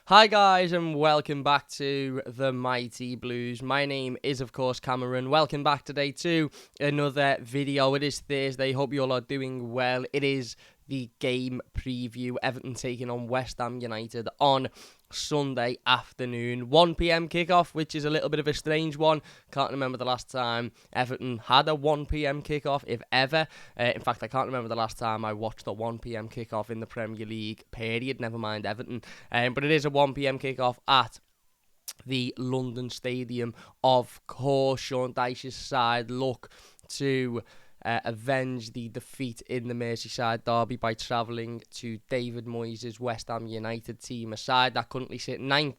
Hi guys and welcome back to the Mighty Blues. My name is of course Cameron. Welcome back today to another video. It is Thursday. Hope you all are doing well. It is the game preview. Everton taking on West Ham United on Sunday afternoon. 1 p.m. kickoff, which is a little bit of a strange one. Can't remember the last time Everton had a 1 p.m. kickoff, if ever. In fact, I can't remember the last time I watched a 1 p.m. kickoff in the Premier League, period. Never mind Everton. But it is a 1 p.m. kickoff at the London Stadium. Of course, Sean Dyche's side look to avenge the defeat in the Merseyside derby by travelling to David Moyes' West Ham United team, a side that currently sit ninth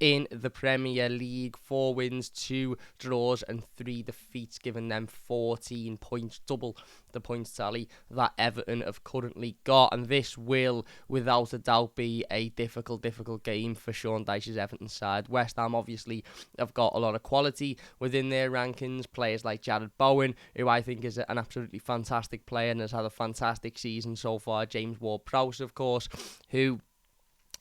in the Premier League. 4 wins, 2 draws and 3 defeats, giving them 14 points, double the points tally that Everton have currently got. And this will, without a doubt, be a difficult game for Sean Dyche's Everton side. West Ham obviously have got a lot of quality within their rankings. Players like Jared Bowen, who I think is an absolutely fantastic player and has had a fantastic season so far. James Ward-Prowse, of course, who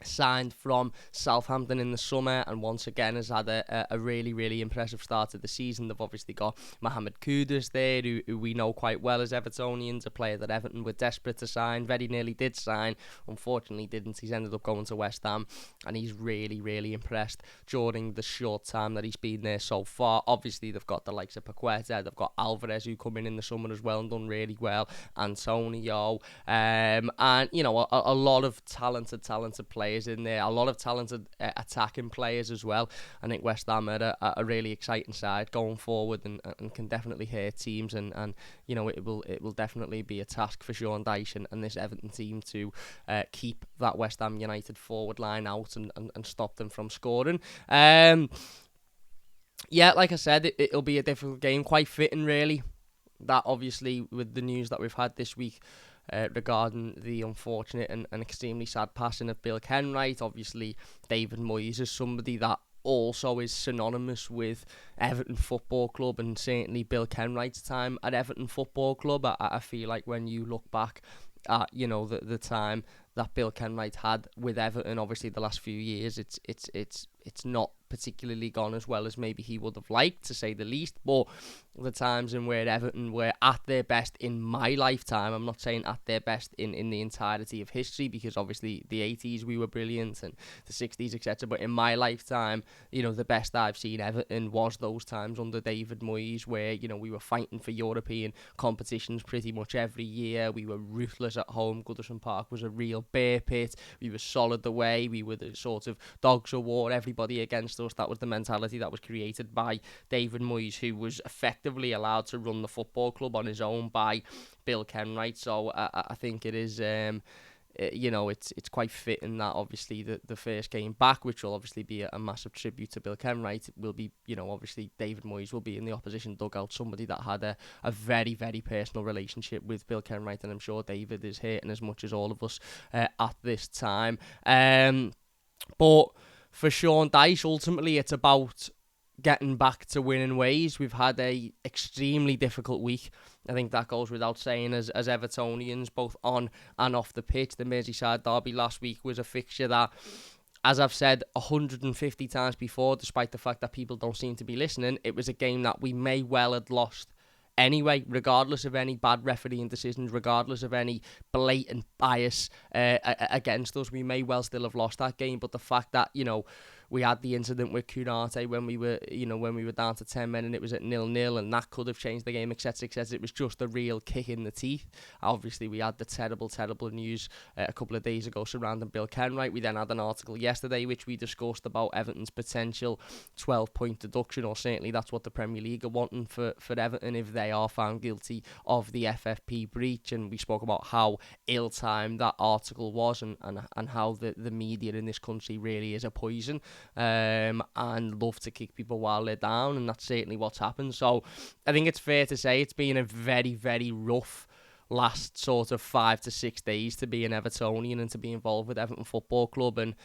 signed from Southampton in the summer and once again has had a really impressive start to the season. They've obviously got Mohamed Kudus there, who we know quite well as Evertonians, a player that Everton were desperate to sign, very nearly did sign, unfortunately didn't. He's ended up going to West Ham and he's really impressed during the short time that he's been there so far. Obviously they've got the likes of Paqueta, they've got Alvarez who come in the summer as well and done really well, Antonio, and you know, a lot of talented players in there, a lot of talented attacking players as well. I think West Ham are a really exciting side going forward and can definitely hurt teams, and you know, it will definitely be a task for Sean Dyche and this Everton team to keep that West Ham United forward line out and stop them from scoring. Yeah, like I said, it'll be a difficult game, quite fitting really, that obviously with the news that we've had this week regarding the unfortunate and extremely sad passing of Bill Kenwright. Obviously, David Moyes is somebody that also is synonymous with Everton Football Club, and certainly Bill Kenwright's time at Everton Football Club. I feel like when you look back at, you know, the time that Bill Kenwright had with Everton, obviously the last few years, it's not particularly gone as well as maybe he would have liked, to say the least. But the times in where Everton were at their best in my lifetime, I'm not saying at their best in the entirety of history, because obviously the 80s we were brilliant and the 60s, etc. But in my lifetime, you know, the best I've seen Everton was those times under David Moyes, where, you know, we were fighting for European competitions pretty much every year. We were ruthless at home. Goodison Park was a real bear pit. We were solid away. We were the sort of dogs of war, everybody against us. That was the mentality that was created by David Moyes, who was effectively allowed to run the football club on his own by Bill Kenwright. So I think it is, you know, it's quite fitting that obviously the first game back, which will obviously be a massive tribute to Bill Kenwright, will be, you know, obviously David Moyes will be in the opposition dugout, somebody that had a very personal relationship with Bill Kenwright, and I'm sure David is hating as much as all of us at this time. But for Sean Dyche, ultimately it's about getting back to winning ways. We've had a extremely difficult week. I think that goes without saying as Evertonians, both on and off the pitch. The Merseyside derby last week was a fixture that, as I've said 150 times before, despite the fact that people don't seem to be listening, it was a game that we may well have lost anyway, regardless of any bad refereeing decisions, regardless of any blatant bias against us. We may well still have lost that game, but the fact that, you know, we had the incident with Kunate when we were down to 10 men and it was at 0-0, and that could have changed the game, etc. It was just a real kick in the teeth. Obviously, we had the terrible news a couple of days ago surrounding Bill Kenwright. We then had an article yesterday which we discussed about Everton's potential 12-point deduction, or certainly that's what the Premier League are wanting for Everton if they are found guilty of the FFP breach. And we spoke about how ill-timed that article was, and how the media in this country really is a poison, and love to kick people while they're down, and that's certainly what's happened. So I think it's fair to say it's been a very rough last sort of 5 to 6 days to be an Evertonian and to be involved with Everton Football Club. And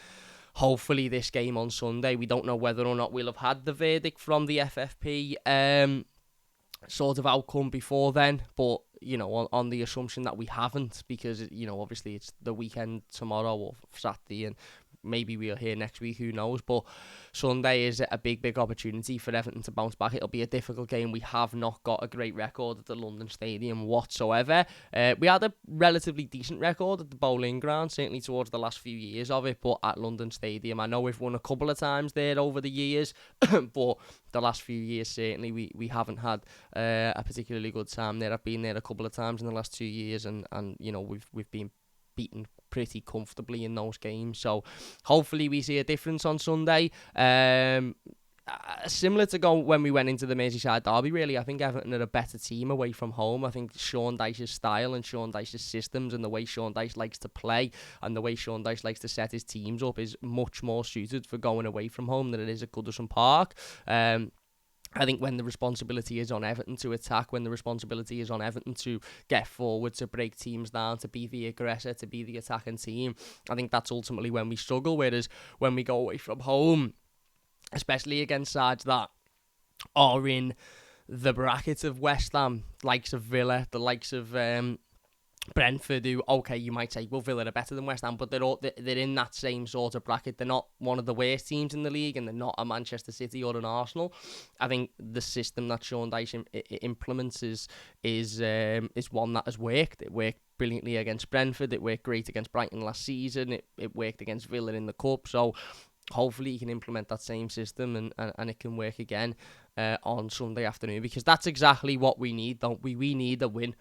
hopefully this game on Sunday, we don't know whether or not we'll have had the verdict from the FFP sort of outcome before then, but, you know, on the assumption that we haven't, because, you know, obviously it's the weekend tomorrow or Saturday, and maybe we'll hear next week, who knows. But Sunday is a big opportunity for Everton to bounce back. It'll be a difficult game. We have not got a great record at the London Stadium whatsoever. We had a relatively decent record at the Bowling Ground, certainly towards the last few years of it, but at London Stadium, I know we've won a couple of times there over the years, but the last few years, certainly, we haven't had a particularly good time there. I've been there a couple of times in the last 2 years, and you know, we've been beaten pretty comfortably in those games. So hopefully we see a difference on Sunday. Similar to when we went into the Merseyside derby, really, I think Everton are a better team away from home. I think Sean Dyche's style and Sean Dyche's systems and the way Sean Dyche likes to play and the way Sean Dyche likes to set his teams up is much more suited for going away from home than it is at Goodison Park. I think when the responsibility is on Everton to attack, when the responsibility is on Everton to get forward, to break teams down, to be the aggressor, to be the attacking team, I think that's ultimately when we struggle. Whereas when we go away from home, especially against sides that are in the bracket of West Ham, likes of Villa, the likes of Brentford, who, okay, you might say, well, Villa are better than West Ham, but they're in that same sort of bracket. They're not one of the worst teams in the league, and they're not a Manchester City or an Arsenal. I think the system that Sean Dyche implements is one that has worked. It worked brilliantly against Brentford. It worked great against Brighton last season. It worked against Villa in the Cup. So hopefully he can implement that same system and it can work again on Sunday afternoon, because that's exactly what we need, don't we? We need a win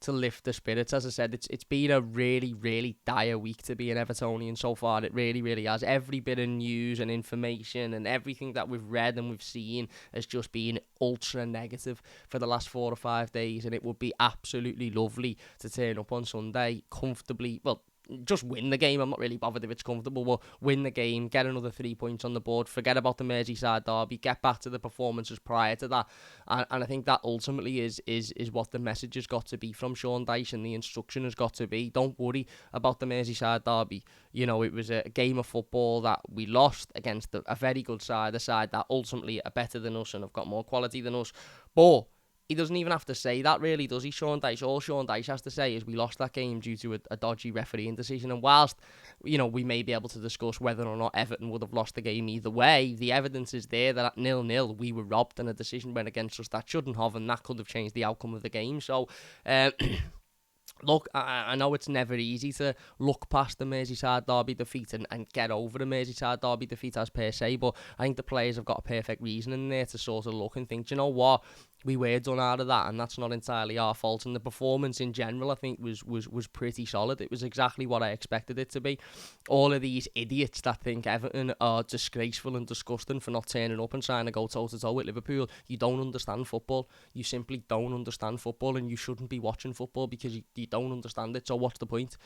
to lift the spirits. As I said, it's been a really dire week to be an Evertonian so far. It really has. Every bit of news and information and everything that we've read and we've seen has just been ultra negative for the last 4 or 5 days, and it would be absolutely lovely to turn up on Sunday comfortably. Well, just win the game. I'm not really bothered if it's comfortable, but win the game, get another 3 points on the board, forget about the Merseyside derby, get back to the performances prior to that, and I think that ultimately is what the message has got to be from Sean Dyche, and the instruction has got to be, don't worry about the Merseyside derby. You know, it was a game of football that we lost against a very good side, a side that ultimately are better than us and have got more quality than us, but he doesn't even have to say that, really, does he, Sean Dyche? All Sean Dyche has to say is we lost that game due to a dodgy refereeing decision. And whilst, you know, we may be able to discuss whether or not Everton would have lost the game either way, the evidence is there that at 0-0 we were robbed and a decision went against us that shouldn't have, and that could have changed the outcome of the game. So, look, I know it's never easy to look past the Merseyside derby defeat and get over the Merseyside derby defeat as per se, but I think the players have got a perfect reason in there to sort of look and think, do you know what? We were done out of that, and that's not entirely our fault. And the performance in general, I think, was pretty solid. It was exactly what I expected it to be. All of these idiots that think Everton are disgraceful and disgusting for not turning up and trying to go toe-to-toe with Liverpool, you don't understand football. You simply don't understand football, and you shouldn't be watching football because you don't understand it. So what's the point?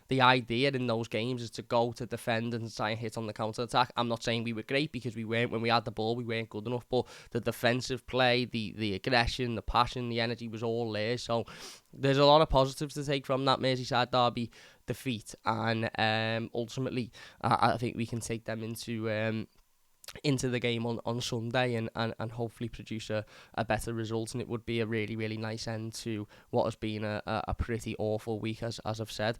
The idea in those games is to go to defend and try and hit on the counter-attack. I'm not saying we were great, because we weren't. When we had the ball, we weren't good enough, but the defensive play, the aggression, the passion, the energy was all there. So there's a lot of positives to take from that Merseyside derby defeat, and ultimately I think we can take them into the game on Sunday and hopefully produce a better result, and it would be a really nice end to what has been a pretty awful week, as I've said.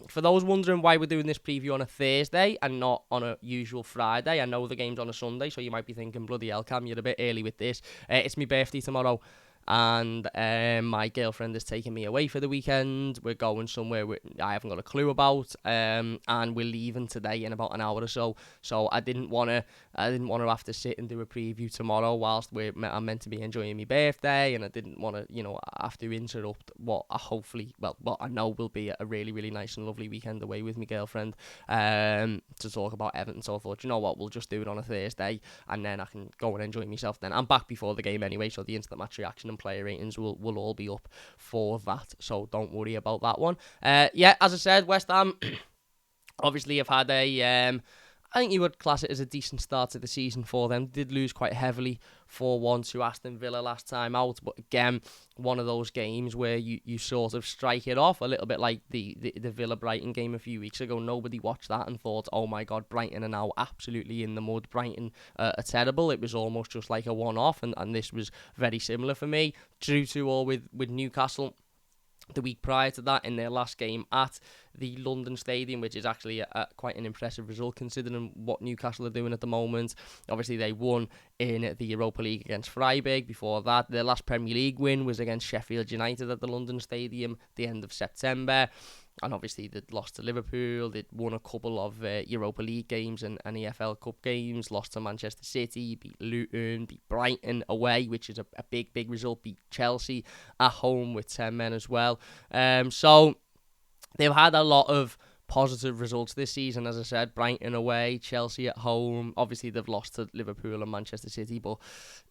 For those wondering why we're doing this preview on a Thursday and not on a usual Friday, I know the game's on a Sunday, so you might be thinking, bloody hell, Cam, you're a bit early with this. It's my birthday tomorrow, and my girlfriend is taking me away for the weekend. We're going somewhere I haven't got a clue about, and we're leaving today in about an hour or so. So I didn't want to have to sit and do a preview tomorrow whilst I'm meant to be enjoying my birthday, and I didn't want to, have to interrupt what I know will be a really nice and lovely weekend away with my girlfriend, to talk about Everton. So I thought, you know what, we'll just do it on a Thursday, and then I can go and enjoy myself then. I'm back before the game anyway, so the instant match reaction and player ratings will all be up for that, so don't worry about that one. As I said, West Ham obviously have had I think you would class it as a decent start to the season for them. Did lose quite heavily 4-1 to Aston Villa last time out, but again, one of those games where you sort of strike it off a little bit like the Villa-Brighton game a few weeks ago. Nobody watched that and thought, oh my god, Brighton are now absolutely in the mud. Brighton are terrible. It was almost just like a one-off, and this was very similar for me. Drew 2-2 with Newcastle. the week prior to that in their last game at the London Stadium, which is actually quite an impressive result considering what Newcastle are doing at the moment. Obviously, they won in the Europa League against Freiburg. Before that, their last Premier League win was against Sheffield United at the London Stadium the end of September. And obviously, they'd lost to Liverpool. They'd won a couple of Europa League games and EFL Cup games. Lost to Manchester City, beat Luton, beat Brighton away, which is a big, big result. Beat Chelsea at home with 10 men as well. So they've had a lot of positive results this season. As I said, Brighton away, Chelsea at home. Obviously, they've lost to Liverpool and Manchester City, but,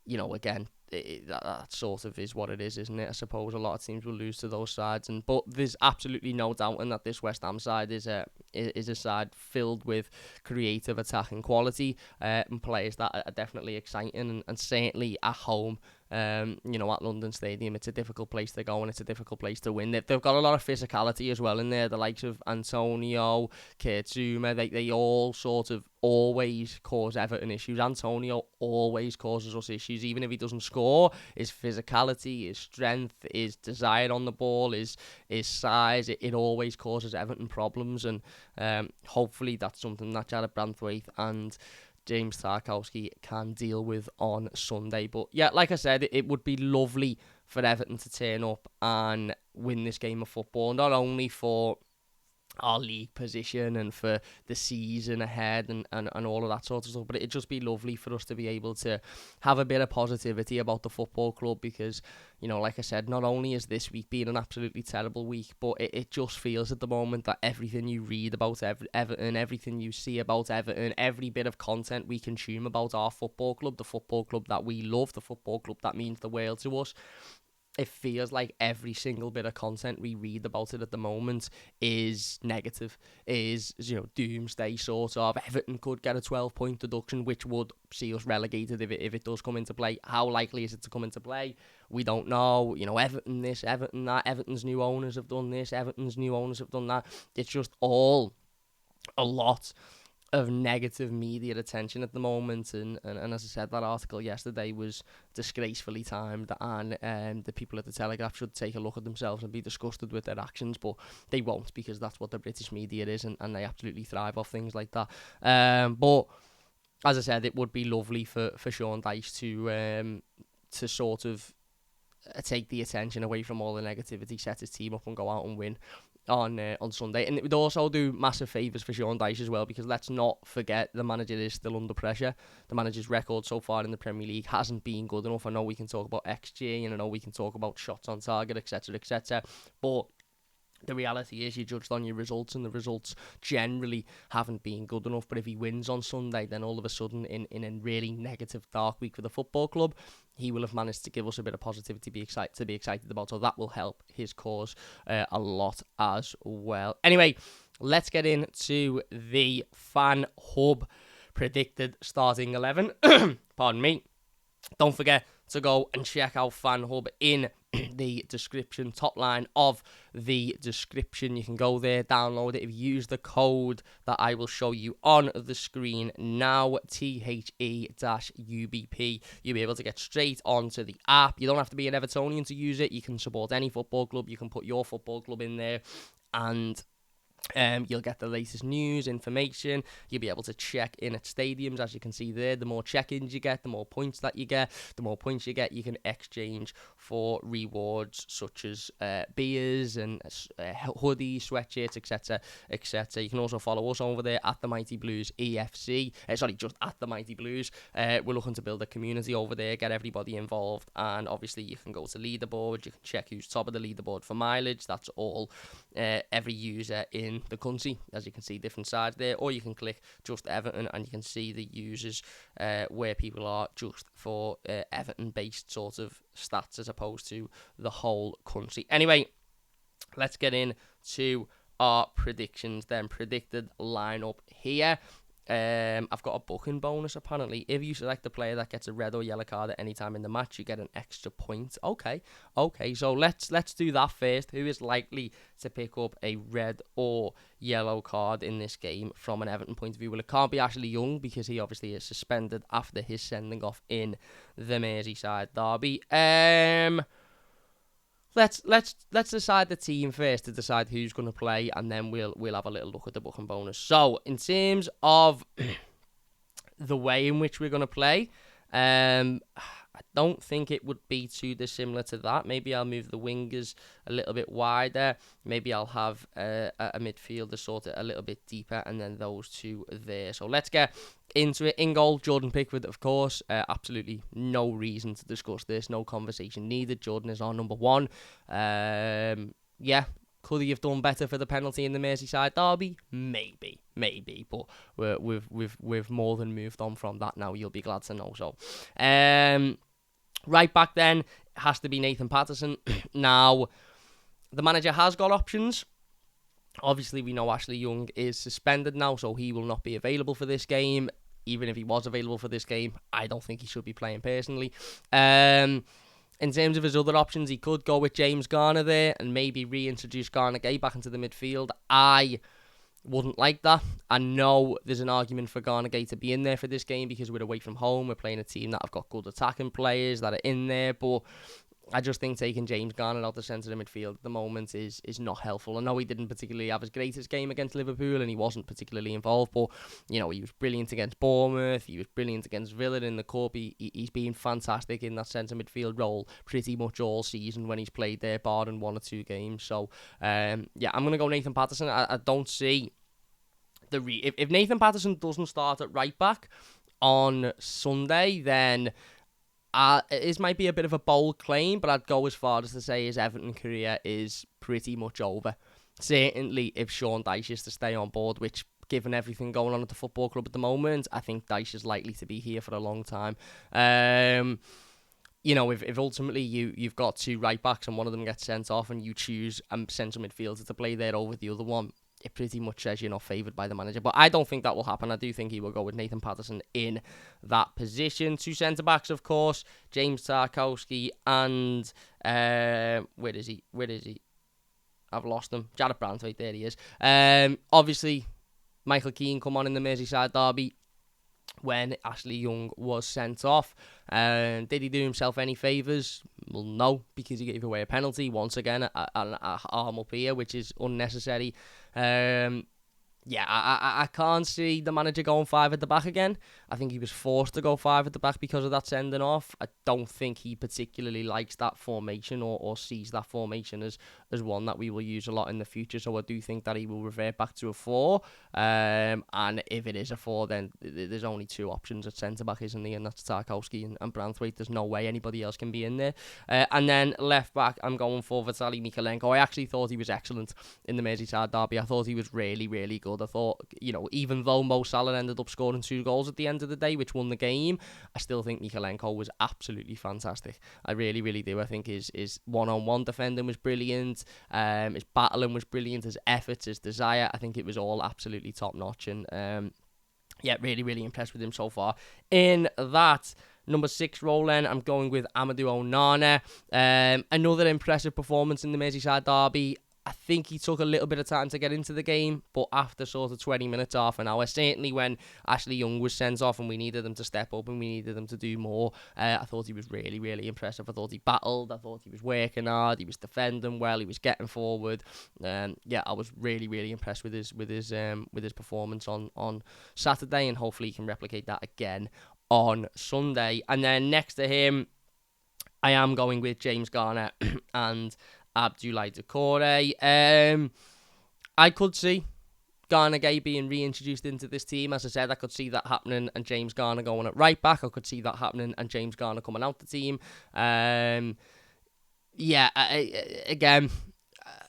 again, that sort of is what it is, isn't it? I suppose a lot of teams will lose to those sides, but there's absolutely no doubting that this West Ham side is a side filled with creative attacking quality and players that are definitely exciting and certainly at home. At London Stadium, it's a difficult place to go and it's a difficult place to win. They've got a lot of physicality as well in there. The likes of Antonio, Kurt Zouma, they all sort of always cause Everton issues. Antonio always causes us issues, even if he doesn't score. His physicality, his strength, his desire on the ball, his size, it always causes Everton problems. And hopefully that's something that Jared Branthwaite and James Tarkowski can deal with on Sunday. But yeah, like I said, it would be lovely for Everton to turn up and win this game of football, not only for our league position and for the season ahead and all of that sort of stuff, but it'd just be lovely for us to be able to have a bit of positivity about the football club because, like I said, not only is this week been an absolutely terrible week, but it just feels at the moment that everything you read about Everton, everything you see about Everton, every bit of content we consume about our football club, the football club that we love, the football club that means the world to us, it feels like every single bit of content we read about it at the moment is negative, is, doomsday sort of. Everton could get a 12-point deduction, which would see us relegated if it does come into play. How likely is it to come into play? We don't know. Everton this, Everton that, Everton's new owners have done this, Everton's new owners have done that. It's just all a lot of negative media attention at the moment, and as I said, that article yesterday was disgracefully timed, and the people at the Telegraph should take a look at themselves and be disgusted with their actions, but they won't, because that's what the British media is, and they absolutely thrive off things like that. But as I said, it would be lovely for Sean Dyche to sort of take the attention away from all the negativity, set his team up and go out and win on Sunday. And it would also do massive favours for Sean Dyche as well, because let's not forget the manager is still under pressure. The manager's record so far in the Premier League hasn't been good enough. I know we can talk about XG and I know we can talk about shots on target, etc, etc, but the reality is you're judged on your results, and the results generally haven't been good enough. But if he wins on Sunday, then all of a sudden, in a really negative, dark week for the football club, he will have managed to give us a bit of positivity to be excited about. So that will help his cause a lot as well. Anyway, let's get into the Fan Hub predicted starting 11. Pardon me. Don't forget to go and check out Fan Hub in the description, top line of the description. You can go there, download it. If you use the code that I will show you on the screen now, THE-UBP, you'll be able to get straight onto the app. You don't have to be an Evertonian to use it. You can support any football club. You can put your football club in there, and you'll get the latest news, information. You'll be able to check in at stadiums, as you can see there. The more check-ins you get, the more points that you get. The more points you get, you can exchange for rewards such as beers and hoodies, sweatshirts, etc, etc. You can also follow us over there at the Mighty Blues EFC. Just at the Mighty Blues. We're looking to build a community over there, get everybody involved, and obviously you can go to leaderboard. You can check who's top of the leaderboard for mileage. That's all every user in the country, as you can see, different sides there, or you can click just Everton and you can see the users where people are just for Everton based sort of stats as opposed to the whole country. Anyway, let's get into our predictions then. Predicted lineup here. I've got a booking bonus apparently. If you select a player that gets a red or yellow card at any time in the match, you get an extra point. Okay, so let's do that first. Who is likely to pick up a red or yellow card in this game from an Everton point of view? Well, it can't be Ashley Young, because he obviously is suspended after his sending off in the Merseyside derby. let's decide the team first to decide who's going to play, and then we'll have a little look at the booking bonus. So in terms of the way in which we're going to play, I don't think it would be too dissimilar to that. Maybe I'll move the wingers a little bit wider. Maybe I'll have a midfielder sort of a little bit deeper, and then those two there. So let's get into it. In goal, Jordan Pickford, of course. Absolutely no reason to discuss this. No conversation needed. Jordan is our number one. Yeah. Could he have done better for the penalty in the Merseyside derby? Maybe, but we've more than moved on from that now. You'll be glad to know. So, right back then has to be Nathan Patterson. Now, the manager has got options. Obviously, we know Ashley Young is suspended now, so he will not be available for this game. Even if he was available for this game, I don't think he should be playing personally. In terms of his other options, he could go with James Garner there and maybe reintroduce Garner Gay back into the midfield. I wouldn't like that. I know there's an argument for Garner Gay to be in there for this game because we're away from home. We're playing a team that have got good attacking players that are in there, but I just think taking James Garner out the centre of midfield at the moment is not helpful. I know he didn't particularly have his greatest game against Liverpool and he wasn't particularly involved, but he was brilliant against Bournemouth, he was brilliant against Villa in the Cup. He's been fantastic in that centre midfield role pretty much all season when he's played there, barring one or two games. So I'm going to go Nathan Patterson. I don't see if Nathan Patterson doesn't start at right back on Sunday, then it might be a bit of a bold claim, but I'd go as far as to say his Everton career is pretty much over. Certainly, if Sean Dyche is to stay on board, which, given everything going on at the football club at the moment, I think Dyche is likely to be here for a long time. If ultimately you've got two right backs and one of them gets sent off and you choose a central midfielder to play there over the other one, it pretty much says you're not favoured by the manager. But I don't think that will happen. I do think he will go with Nathan Patterson in that position. Two centre-backs, of course, James Tarkowski and... Where is he? I've lost him. Jared Branthwaite, there he is. Obviously, Michael Keane come on in the Merseyside derby when Ashley Young was sent off. Did he do himself any favours? Well, no, because he gave away a penalty once again, an arm up here, which is unnecessary. I can't see the manager going 5 at the back again. I think he was forced to go 5 at the back because of that sending off. I don't think he particularly likes that formation or sees that formation as one that we will use a lot in the future. So I do think that he will revert back to a 4. And if it is a 4, then there's only 2 options at centre back, isn't there? And that's Tarkowski and Branthwaite. There's no way anybody else can be in there. And then left back, I'm going for Vitaly Mykolenko. I actually thought he was excellent in the Merseyside derby. I thought he was really, really good. I thought, even though Mo Salah ended up scoring 2 goals at the end of the day, which won the game, I still think Mykolenko was absolutely fantastic. I really, really do. I think his one-on-one defending was brilliant. His battling was brilliant. His efforts, his desire, I think it was all absolutely top-notch. And really, really impressed with him so far. In that number 6 role then, I'm going with Amadou Onana. Another impressive performance in the Merseyside derby. I think he took a little bit of time to get into the game, but after sort of 20 minutes, half an hour, certainly when Ashley Young was sent off and we needed him to step up and we needed him to do more, I thought he was really, really impressive. I thought he battled, I thought he was working hard, he was defending well, he was getting forward. I was really, really impressed with his performance on Saturday, and hopefully he can replicate that again on Sunday. And then next to him, I am going with James Garner and Abdoulaye Doucouré. I could see Garner Gay being reintroduced into this team. As I said, I could see that happening and James Garner going at right back. I could see that happening and James Garner coming out the team. Again,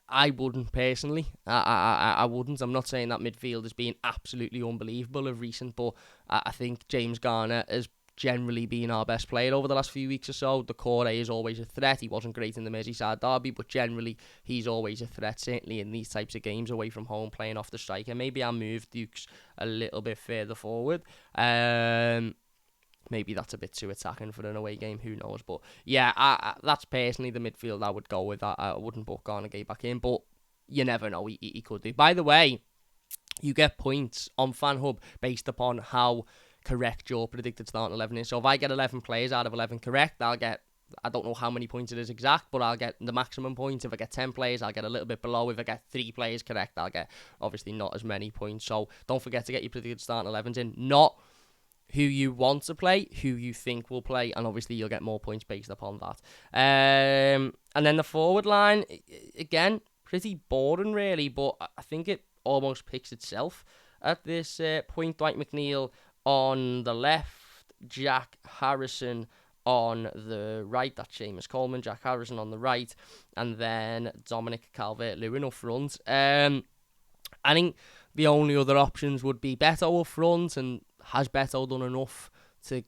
I wouldn't personally. I wouldn't. I'm not saying that midfield has been absolutely unbelievable of recent, but I think James Garner has generally been our best player over the last few weeks or so. Doucouré is always a threat. He wasn't great in the Merseyside derby, but generally he's always a threat, certainly in these types of games away from home, playing off the striker. Maybe I'll move Dukes a little bit further forward. Maybe that's a bit too attacking for an away game, who knows. But that's personally the midfield I would go with. I wouldn't put Garner Gay back in, but you never know, he could do. By the way, you get points on FanHub based upon how correct your predicted starting 11 is. So if I get 11 players out of 11 correct, I'll get I don't know how many points it is exact, but I'll get the maximum points. If I get 10 players, I'll get a little bit below. If I get 3 players correct, I'll get obviously not as many points. So don't forget to get your predicted starting 11s in. Not who you want to play, who you think will play, and obviously you'll get more points based upon that. And then the forward line, again, pretty boring really, but I think it almost picks itself at this point. Dwight McNeil on the left, Jack Harrison on the right. That's Seamus Coleman, Jack Harrison on the right, and then Dominic Calvert-Lewin up front. I think the only other options would be Beto up front, and has Beto done enough to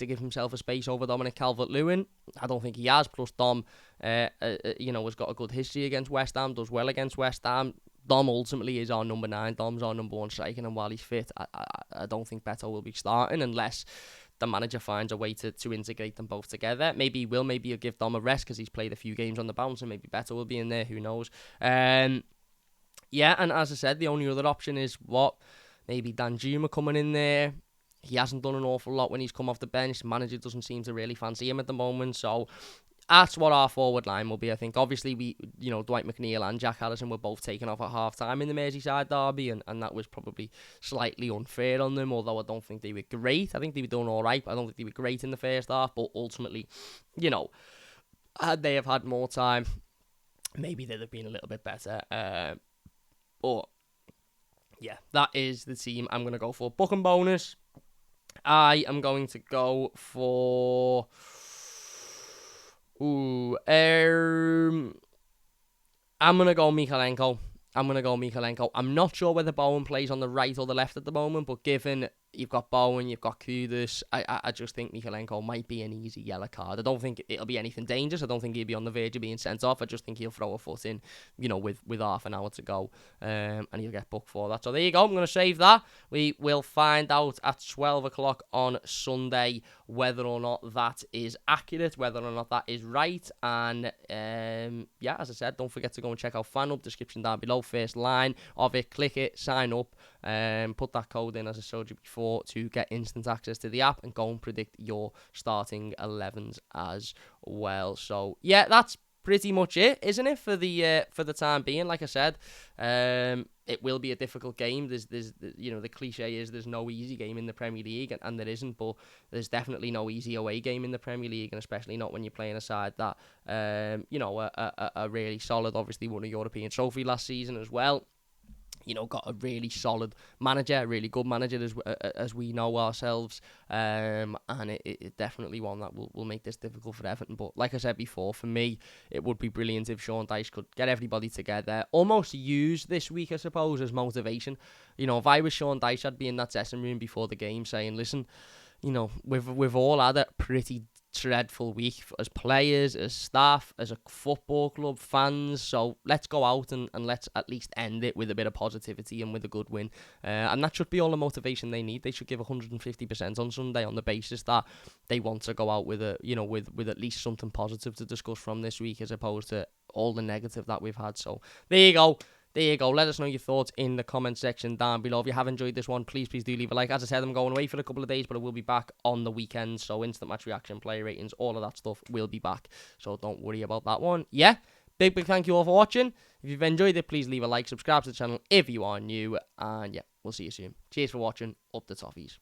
give himself a space over Dominic Calvert-Lewin? I don't think he has. Plus Dom, has got a good history against West Ham, does well against West Ham. Dom ultimately is our number 9. Dom's our number 1 striker, and while he's fit, I don't think Beto will be starting unless the manager finds a way to integrate them both together. Maybe he will. Maybe he'll give Dom a rest because he's played a few games on the bounce, and maybe Beto will be in there. Who knows? Yeah, and as I said, the only other option is maybe Danjuma coming in there. He hasn't done an awful lot when he's come off the bench. The manager doesn't seem to really fancy him at the moment, so that's what our forward line will be. I think obviously Dwight McNeil and Jack Harrison were both taken off at half time in the Merseyside derby, and that was probably slightly unfair on them, although I don't think they were great. I think they were doing all right, but I don't think they were great in the first half. But ultimately, had they have had more time, maybe they'd have been a little bit better. But yeah, that is the team I'm going to go for. Booking bonus, I am going to go for I'm going to go Mikalenko. I'm not sure whether Bowen plays on the right or the left at the moment, but given you've got Bowen, you've got Kudus, I just think Mikalenko might be an easy yellow card. I don't think it'll be anything dangerous. I don't think he'll be on the verge of being sent off. I just think he'll throw a foot in, with half an hour to go, and he'll get booked for that. So there you go. I'm going to save that. We will find out at 12 o'clock on Sunday whether or not that is accurate, whether or not that is right. And as I said, don't forget to go and check out FanUp, description down below, first line of it. Click it, sign up, put that code in as I showed you before to get instant access to the app, and go and predict your starting 11s as well. So yeah, that's pretty much it, isn't it, for the time being? Like I said, it will be a difficult game. There's the cliche is there's no easy game in the Premier League, and there isn't, but there's definitely no easy away game in the Premier League, and especially not when you're playing a side that a really solid, obviously won a European trophy last season as well. Got a really solid manager, a really good manager as we know ourselves, and it definitely one that will make this difficult for Everton. But like I said before, for me, it would be brilliant if Sean Dyche could get everybody together, almost use this week, I suppose, as motivation. If I was Sean Dyche, I'd be in that dressing room before the game saying, listen, we've all had a pretty dreadful week as players, as staff, as a football club, fans. So let's go out and let's at least end it with a bit of positivity and with a good win. And that should be all the motivation they need. They should give 150% on Sunday on the basis that they want to go out with with at least something positive to discuss from this week, as opposed to all the negative that we've had. So there you go. Let us know your thoughts in the comment section down below. If you have enjoyed this one, please do leave a like. As I said, I'm going away for a couple of days, but I will be back on the weekend. So instant match reaction, player ratings, all of that stuff will be back. So don't worry about that one. Yeah, big thank you all for watching. If you've enjoyed it, please leave a like, subscribe to the channel if you are new. And yeah, we'll see you soon. Cheers for watching. Up the toffees.